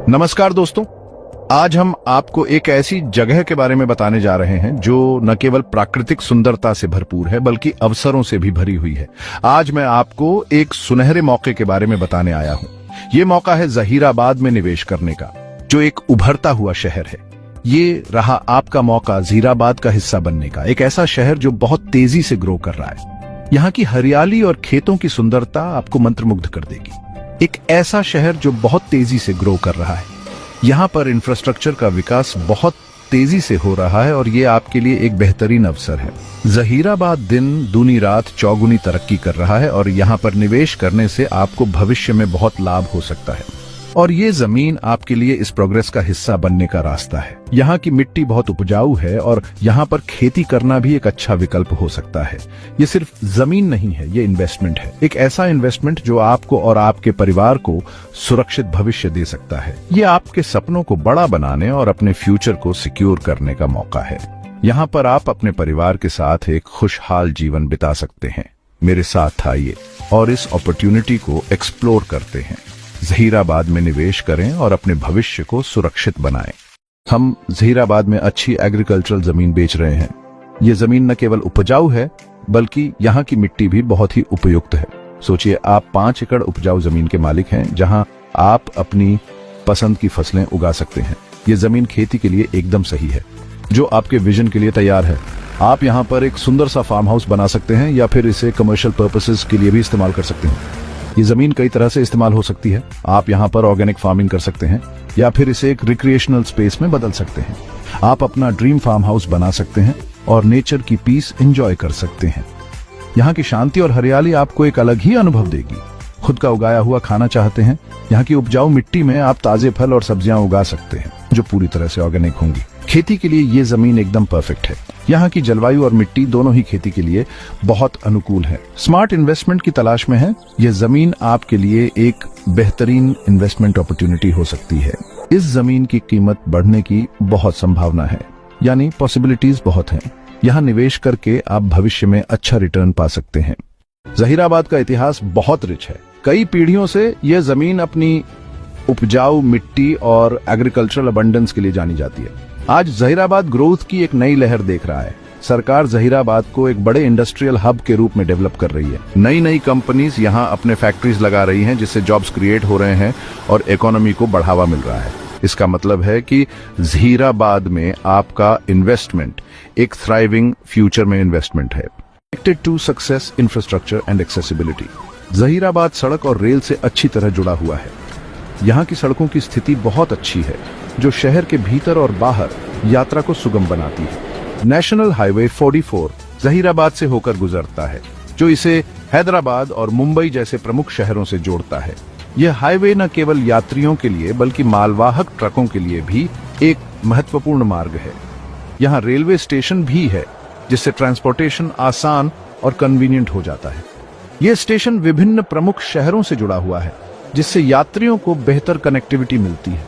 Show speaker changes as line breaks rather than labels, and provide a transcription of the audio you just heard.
नमस्कार दोस्तों, आज हम आपको एक ऐसी जगह के बारे में बताने जा रहे हैं जो न केवल प्राकृतिक सुंदरता से भरपूर है बल्कि अवसरों से भी भरी हुई है। आज मैं आपको एक सुनहरे मौके के बारे में बताने आया हूं। ये मौका है जहीराबाद में निवेश करने का, जो एक उभरता हुआ शहर है। ये रहा आपका मौका जीराबाद का हिस्सा बनने का, एक ऐसा शहर जो बहुत तेजी से ग्रो कर रहा है। यहाँ की हरियाली और खेतों की सुंदरता आपको मंत्रमुग्ध कर देगी। एक ऐसा शहर जो बहुत तेजी से ग्रो कर रहा है। यहाँ पर इंफ्रास्ट्रक्चर का विकास बहुत तेजी से हो रहा है और ये आपके लिए एक बेहतरीन अवसर है। जहीराबाद दिन दूनी रात चौगुनी तरक्की कर रहा है और यहाँ पर निवेश करने से आपको भविष्य में बहुत लाभ हो सकता है। और ये जमीन आपके लिए इस प्रोग्रेस का हिस्सा बनने का रास्ता है। यहाँ की मिट्टी बहुत उपजाऊ है और यहाँ पर खेती करना भी एक अच्छा विकल्प हो सकता है। ये सिर्फ जमीन नहीं है, ये इन्वेस्टमेंट है, एक ऐसा इन्वेस्टमेंट जो आपको और आपके परिवार को सुरक्षित भविष्य दे सकता है। ये आपके सपनों को बड़ा बनाने और अपने फ्यूचर को सिक्योर करने का मौका है। यहाँ पर आप अपने परिवार के साथ एक खुशहाल जीवन बिता सकते हैं। मेरे साथ आइए और इस अपॉर्चुनिटी को एक्सप्लोर करते हैं। जहीराबाद में निवेश करें और अपने भविष्य को सुरक्षित बनाएं। हम जहीराबाद में अच्छी एग्रीकल्चरल जमीन बेच रहे हैं। ये जमीन न केवल उपजाऊ है बल्कि यहाँ की मिट्टी भी बहुत ही उपयुक्त है। सोचिए, आप 5 एकड़ उपजाऊ जमीन के मालिक हैं जहां आप अपनी पसंद की फसलें उगा सकते हैं। ये जमीन खेती के लिए एकदम सही है, जो आपके विजन के लिए तैयार है। आप यहाँ पर एक सुंदर सा फार्म हाउस बना सकते हैं या फिर इसे कमर्शियल पर्पसेस के लिए भी इस्तेमाल कर सकते हैं। ये जमीन कई तरह से इस्तेमाल हो सकती है। आप यहाँ पर ऑर्गेनिक फार्मिंग कर सकते हैं या फिर इसे एक रिक्रिएशनल स्पेस में बदल सकते हैं। आप अपना ड्रीम फार्म हाउस बना सकते हैं और नेचर की पीस एंजॉय कर सकते हैं। यहाँ की शांति और हरियाली आपको एक अलग ही अनुभव देगी। खुद का उगाया हुआ खाना चाहते हैं? यहाँ की उपजाऊ मिट्टी में आप ताजे फल और सब्जियां उगा सकते हैं जो पूरी तरह से ऑर्गेनिक होंगी। खेती के लिए ये जमीन एकदम परफेक्ट है। यहाँ की जलवायु और मिट्टी दोनों ही खेती के लिए बहुत अनुकूल है। स्मार्ट इन्वेस्टमेंट की तलाश में है? ये जमीन आपके लिए एक बेहतरीन इन्वेस्टमेंट अपॉर्चुनिटी हो सकती है। इस जमीन की कीमत बढ़ने की बहुत संभावना है, यानी पॉसिबिलिटीज बहुत हैं। यहाँ निवेश करके आप भविष्य में अच्छा रिटर्न पा सकते हैं। जहीराबाद का इतिहास बहुत रिच है। कई पीढ़ियों से यह जमीन अपनी उपजाऊ मिट्टी और एग्रीकल्चरल अबंडेंस के लिए जानी जाती है। आज जहीराबाद ग्रोथ की एक नई लहर देख रहा है। सरकार जहीराबाद को एक बड़े इंडस्ट्रियल हब के रूप में डेवलप कर रही है। नई नई कंपनीज यहाँ अपने फैक्ट्रीज लगा रही हैं, जिससे जॉब्स क्रिएट हो रहे हैं और इकोनॉमी को बढ़ावा मिल रहा है। इसका मतलब है कि जहीराबाद में आपका इन्वेस्टमेंट एक थ्राइविंग फ्यूचर में इन्वेस्टमेंट है। Connected to success, infrastructure and accessibility. Zaheerabad सड़क और रेल से अच्छी तरह जुड़ा हुआ है। यहाँ की सड़कों की स्थिति बहुत अच्छी है, जो शहर के भीतर और बाहर यात्रा को सुगम बनाती है। नेशनल हाईवे 44 जहीराबाद से होकर गुजरता है, जो इसे हैदराबाद और मुंबई जैसे प्रमुख शहरों से जोड़ता है। यह हाईवे न केवल यात्रियों के लिए बल्कि मालवाहक ट्रकों के लिए भी एक महत्वपूर्ण मार्ग है। यहाँ रेलवे स्टेशन भी है, जिससे ट्रांसपोर्टेशन आसान और कन्वीनियंट हो जाता है। यह स्टेशन विभिन्न प्रमुख शहरों से जुड़ा हुआ है, जिससे यात्रियों को बेहतर कनेक्टिविटी मिलती है।